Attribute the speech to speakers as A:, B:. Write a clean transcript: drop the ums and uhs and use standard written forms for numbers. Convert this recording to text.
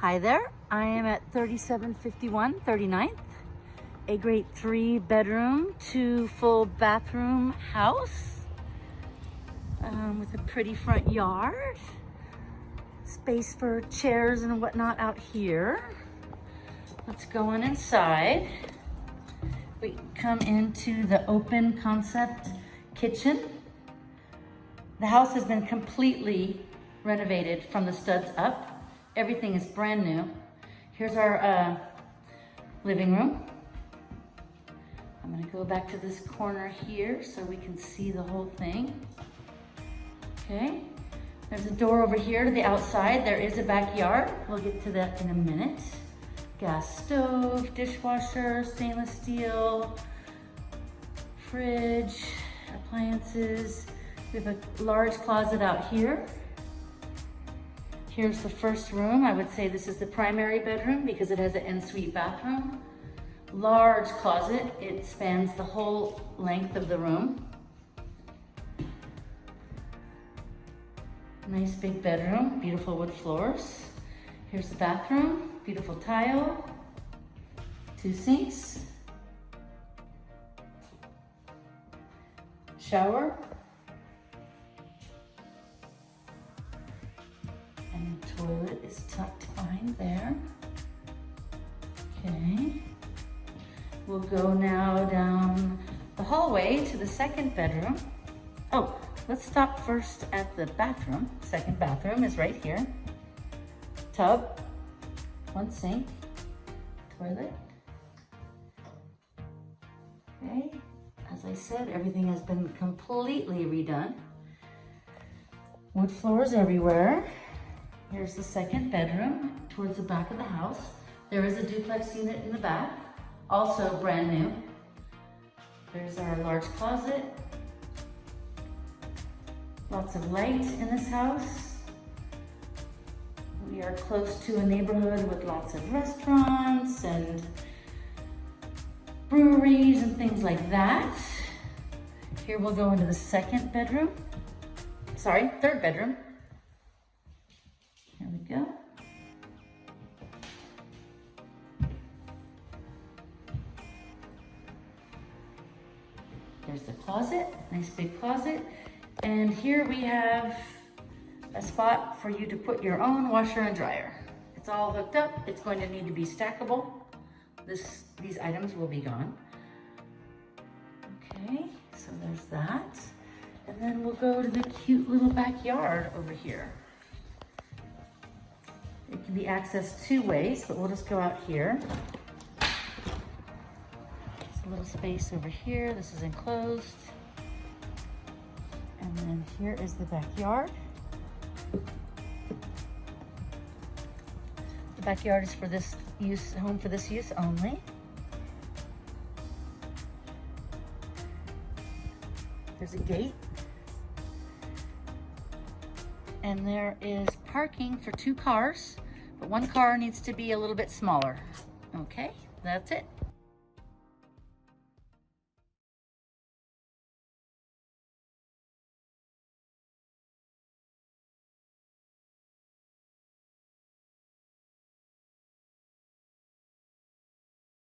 A: Hi there, I am at 3751 39th, a great 3-bedroom, 2 full bathroom house with a pretty front yard, space for chairs and whatnot out here. Let's go on inside. We come into the open concept kitchen. The house has been completely renovated from the studs up. Everything is brand new. Here's our living room. I'm gonna go back to this corner here so we can see the whole thing. Okay, there's a door over here to the outside. There is a backyard. We'll get to that in a minute. Gas stove, dishwasher, stainless steel, fridge, appliances. We have a large closet out here. Here's the first room. I would say this is the primary bedroom because it has an ensuite bathroom. Large closet. It spans the whole length of the room. Nice big bedroom, beautiful wood floors. Here's the bathroom, beautiful tile, 2 sinks, shower, and the toilet is tucked behind there. Okay, we'll go now down the hallway to the second bedroom. Oh, let's stop first at the bathroom. Second bathroom is right here. Tub, 1 sink, toilet. Okay, as I said, everything has been completely redone. Wood floors everywhere. Here's the second bedroom towards the back of the house. There is a duplex unit in the back, also brand new. There's our large closet. Lots of light in this house. We are close to a neighborhood with lots of restaurants and breweries and things like that. Here we'll go into the second bedroom. Sorry, third bedroom. Here we go. There's the closet, nice big closet. And here we have a spot for you to put your own washer and dryer. It's all hooked up. It's going to need to be stackable. These items will be gone. Okay, so there's that. And then we'll go to the cute little backyard over here. It can be accessed 2 ways, but we'll just go out here. There's a little space over here. This is enclosed. And then here is the backyard. The backyard is for this use, home for this use only. There's a gate. And there is parking for 2 cars, but 1 car needs to be a little bit smaller. Okay, that's it.